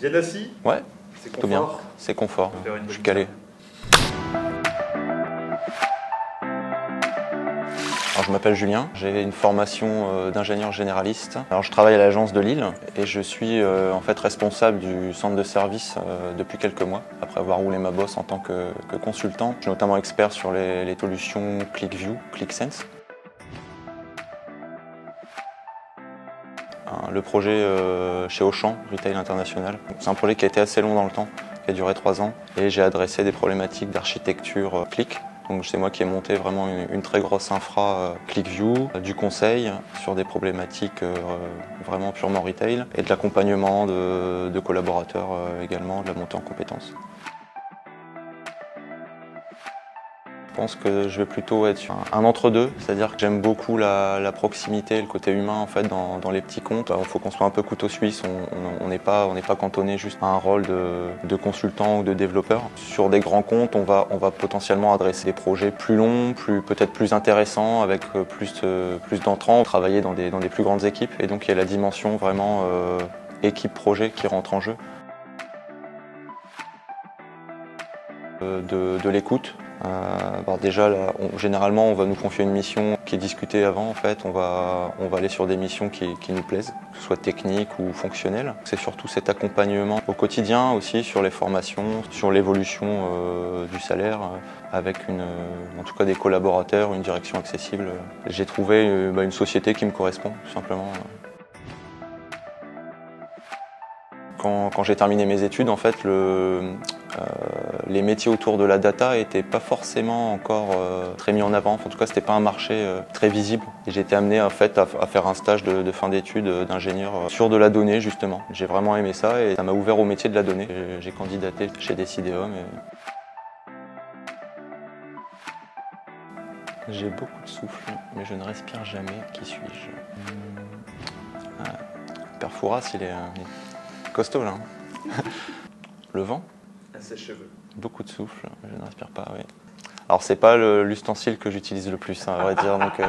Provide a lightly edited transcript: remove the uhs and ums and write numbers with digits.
Bien assis? Ouais, C'est tout bien. confort? C'est confort. On peut faire une Je suis bonne calé. Alors, je m'appelle Julien, j'ai une formation d'ingénieur généraliste. Alors, je travaille à l'agence de Lille et je suis en fait responsable du centre de service depuis quelques mois, après avoir roulé ma bosse en tant que consultant. Je suis notamment expert sur les solutions ClickView, ClickSense. Le projet chez Auchan, Retail International, c'est un projet qui a été assez long dans le temps, qui a duré 3 ans, et j'ai adressé des problématiques d'architecture Click. Donc c'est moi qui ai monté vraiment une très grosse infra ClickView, du conseil sur des problématiques vraiment purement retail, et de l'accompagnement de collaborateurs également, de la montée en compétences. Je pense que je vais plutôt être sur un entre-deux, c'est-à-dire que j'aime beaucoup la proximité, le côté humain en fait dans les petits comptes. Il faut qu'on soit un peu couteau suisse, on n'est pas cantonné juste à un rôle de consultant ou de développeur. Sur des grands comptes, on va potentiellement adresser des projets plus longs, peut-être plus intéressants, avec plus d'entrants, travailler dans des plus grandes équipes. Et donc il y a la dimension vraiment équipe-projet qui rentre en jeu. De l'écoute. Déjà, là, généralement, on va nous confier une mission qui est discutée avant. En fait, on va aller sur des missions qui nous plaisent, que ce soit techniques ou fonctionnelles. C'est surtout cet accompagnement au quotidien aussi sur les formations, sur l'évolution du salaire, avec en tout cas des collaborateurs, une direction accessible. J'ai trouvé une société qui me correspond, tout simplement. Quand j'ai terminé mes études, en fait, les métiers autour de la data n'étaient pas forcément encore très mis en avant. En tout cas, c'était pas un marché très visible. Et j'ai été amené en fait à faire un stage de fin d'études d'ingénieur sur de la donnée justement. J'ai vraiment aimé ça et ça m'a ouvert au métier de la donnée. J'ai candidaté chez Decideum. J'ai beaucoup de souffle, mais je ne respire jamais. Qui suis-je? Père Fouras, il est costaud là. Le vent? À ses cheveux. Beaucoup de souffle, je ne respire pas, oui. Alors c'est pas l'ustensile que j'utilise le plus, hein, à vrai dire. Donc,